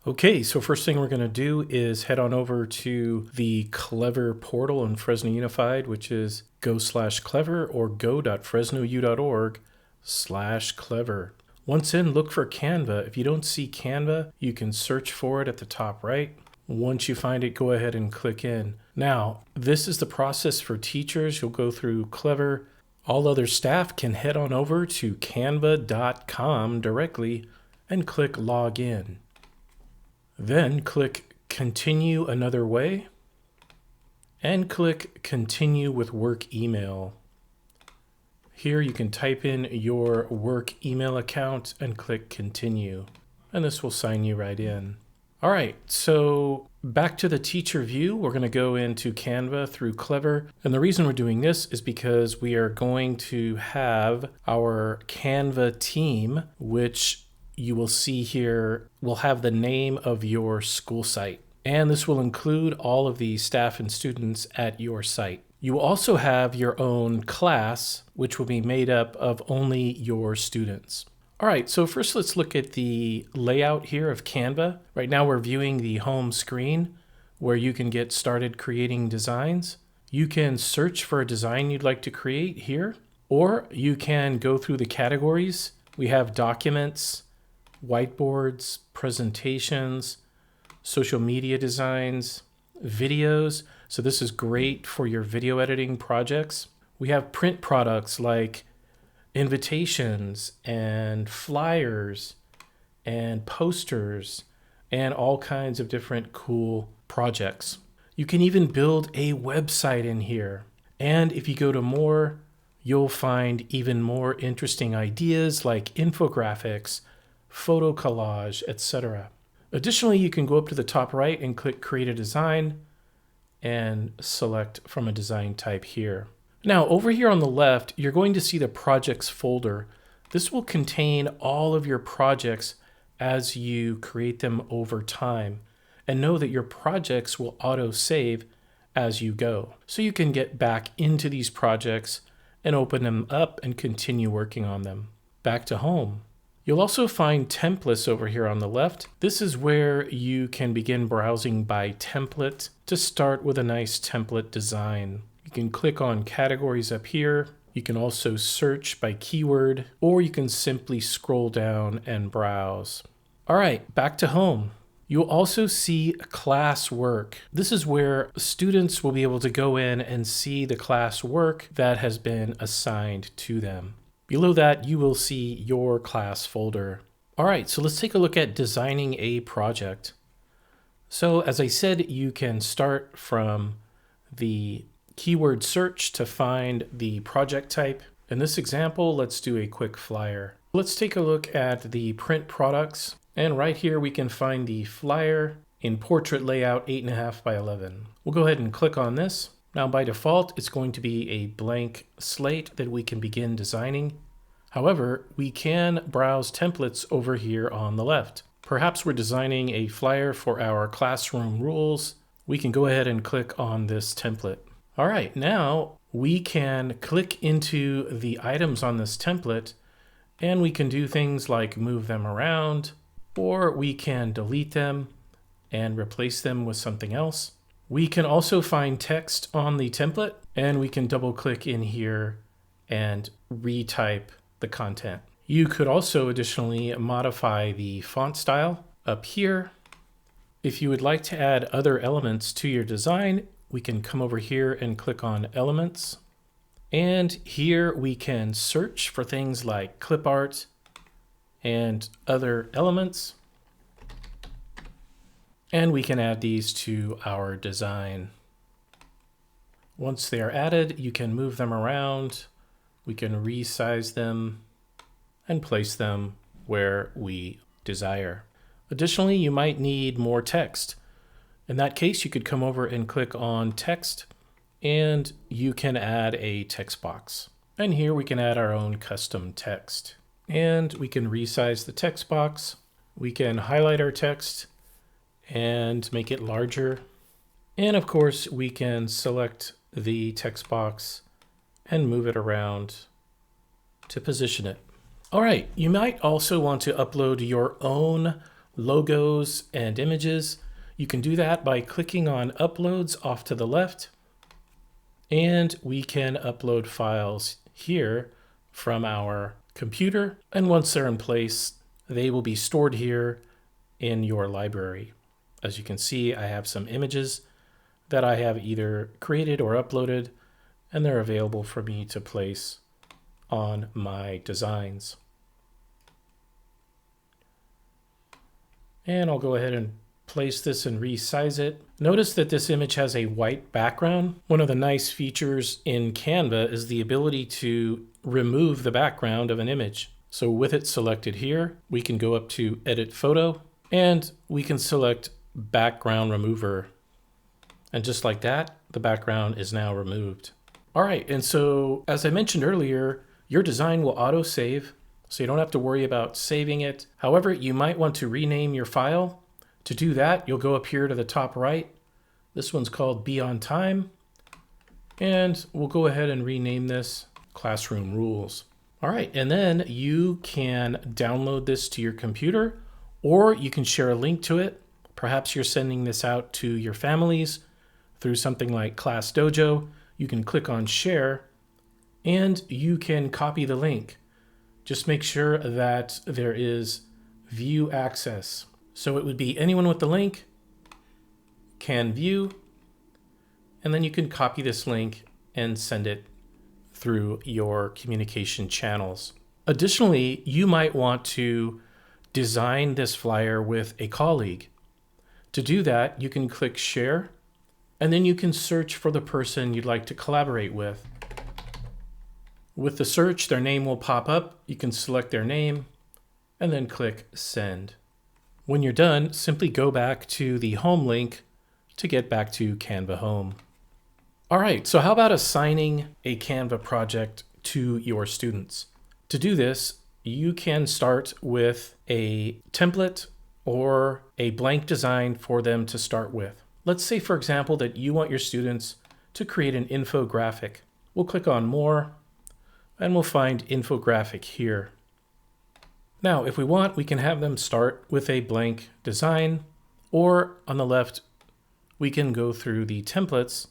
Okay, so first thing we're going to do is head on over to the Clever portal in Fresno Unified, which is go/clever or go.fresnou.org/clever. Once in, look for Canva. If you don't see Canva, you can search for it at the top right. Once you find it, go ahead and click in. Now, this is the process for teachers. You'll go through Clever. All other staff can head on over to canva.com directly and click log in. Then click Continue Another Way and click Continue with Work Email. Here you can type in your work email account and click Continue, and this will sign you right in. All right, so back to the teacher view. We're going to go into Canva through Clever, and the reason we're doing this is because we are going to have our Canva team, which you will see here will have the name of your school site. And this will include all of the staff and students at your site. You will also have your own class, which will be made up of only your students. All right, so first let's look at the layout here of Canva. Right now we're viewing the home screen where you can get started creating designs. You can search for a design you'd like to create here, or you can go through the categories. We have documents, whiteboards, presentations, social media designs, videos. So this is great for your video editing projects. We have print products like invitations and flyers and posters and all kinds of different cool projects. You can even build a website in here. And if you go to more, you'll find even more interesting ideas like infographics, photo collage, etc. Additionally, you can go up to the top right and click Create a Design and select from a design type here. Now, over here on the left, you're going to see the Projects folder. This will contain all of your projects as you create them over time. And know that your projects will auto-save as you go. So you can get back into these projects and open them up and continue working on them. Back to home. You'll also find templates over here on the left. This is where you can begin browsing by template to start with a nice template design. You can click on categories up here. You can also search by keyword, or you can simply scroll down and browse. All right, back to home. You'll also see class work. This is where students will be able to go in and see the class work that has been assigned to them. Below that, you will see your class folder. All right, so let's take a look at designing a project. So as I said, you can start from the keyword search to find the project type. In this example, let's do a quick flyer. Let's take a look at the print products. And right here, we can find the flyer in portrait layout 8.5 by 11. We'll go ahead and click on this. Now by default, it's going to be a blank slate that we can begin designing. However, we can browse templates over here on the left. Perhaps we're designing a flyer for our classroom rules. We can go ahead and click on this template. All right, now we can click into the items on this template and we can do things like move them around, or we can delete them and replace them with something else. We can also find text on the template, and we can double click in here and retype the content. You could also additionally modify the font style up here. If you would like to add other elements to your design, we can come over here and click on Elements. And here we can search for things like clip art and other elements. And we can add these to our design. Once they are added, you can move them around. We can resize them and place them where we desire. Additionally, you might need more text. In that case, you could come over and click on Text, and you can add a text box. And here we can add our own custom text. And we can resize the text box. We can highlight our text and make it larger. And of course, we can select the text box and move it around to position it. All right, you might also want to upload your own logos and images. You can do that by clicking on Uploads off to the left, and we can upload files here from our computer. And once they're in place, they will be stored here in your library. As you can see, I have some images that I have either created or uploaded, and they're available for me to place on my designs. And I'll go ahead and place this and resize it. Notice that this image has a white background. One of the nice features in Canva is the ability to remove the background of an image. So with it selected here, we can go up to Edit Photo, and we can select Background Remover. And just like that, the background is now removed. All right, and so as I mentioned earlier, your design will auto-save, so you don't have to worry about saving it. However, you might want to rename your file. To do that, you'll go up here to the top right. This one's called Be On Time. And we'll go ahead and rename this Classroom Rules. All right, and then you can download this to your computer, or you can share a link to it. Perhaps you're sending this out to your families through something like Class Dojo. You can click on Share, and you can copy the link. Just make sure that there is view access. So it would be anyone with the link can view, and then you can copy this link and send it through your communication channels. Additionally, you might want to design this flyer with a colleague. To do that, you can click Share, and then you can search for the person you'd like to collaborate with. With the search, their name will pop up. You can select their name and then click Send. When you're done, simply go back to the home link to get back to Canva Home. All right, so how about assigning a Canva project to your students? To do this, you can start with a template or a blank design for them to start with. Let's say, for example, that you want your students to create an infographic. We'll click on More, and we'll find infographic here. Now, if we want, we can have them start with a blank design, or on the left, we can go through the templates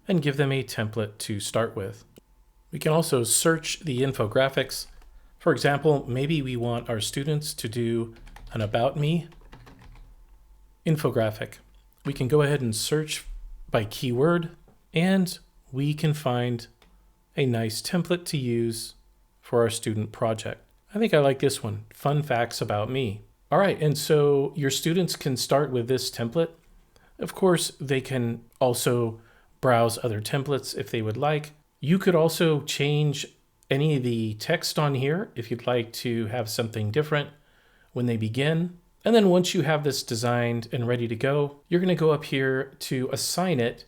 and give them a template to start with. We can also search the infographics. For example, maybe we want our students to do an About Me infographic. We can go ahead and search by keyword, and we can find a nice template to use for our student project. I think I like this one, Fun Facts About Me. All right, and so your students can start with this template. Of course, they can also browse other templates if they would like. You could also change any of the text on here if you'd like to have something different when they begin. And then once you have this designed and ready to go, you're going to go up here to assign it.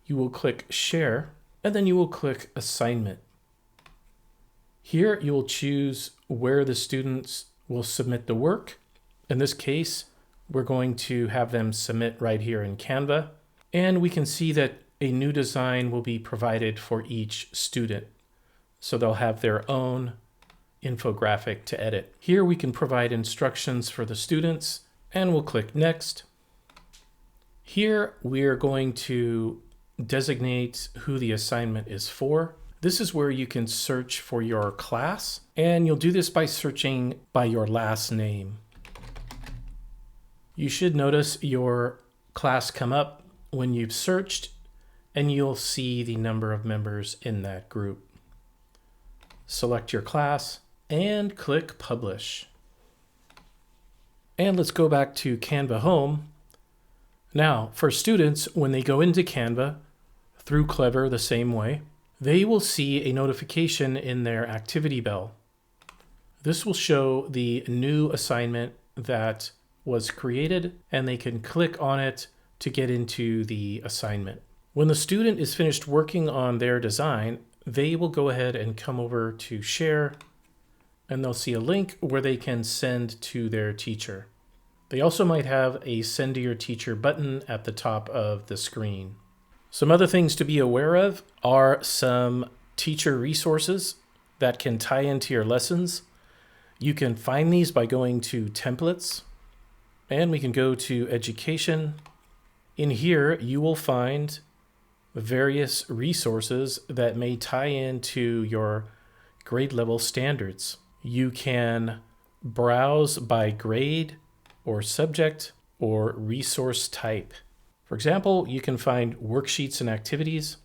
You will click Share, and then you will click Assignment. Here you will choose where the students will submit the work. In this case, we're going to have them submit right here in Canva. And we can see that a new design will be provided for each student. So they'll have their own infographic to edit. Here we can provide instructions for the students, and we'll click Next. Here we're going to designate who the assignment is for. This is where you can search for your class, and you'll do this by searching by your last name. You should notice your class come up when you've searched, and you'll see the number of members in that group. Select your class and click Publish. And let's go back to Canva Home. Now, for students, when they go into Canva through Clever the same way, they will see a notification in their activity bell. This will show the new assignment that was created, and they can click on it to get into the assignment. When the student is finished working on their design, they will go ahead and come over to Share, and they'll see a link where they can send to their teacher. They also might have a Send to Your Teacher button at the top of the screen. Some other things to be aware of are some teacher resources that can tie into your lessons. You can find these by going to templates, and we can go to education. In here, you will find various resources that may tie into your grade level standards. You can browse by grade or subject or resource type. For example, you can find worksheets and activities,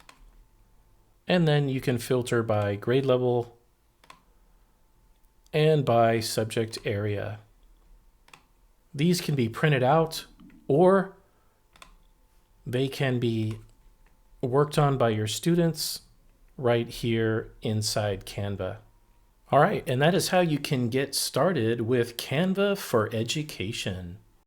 and then you can filter by grade level and by subject area. These can be printed out, or they can be worked on by your students right here inside Canva. All right, and that is how you can get started with Canva for education.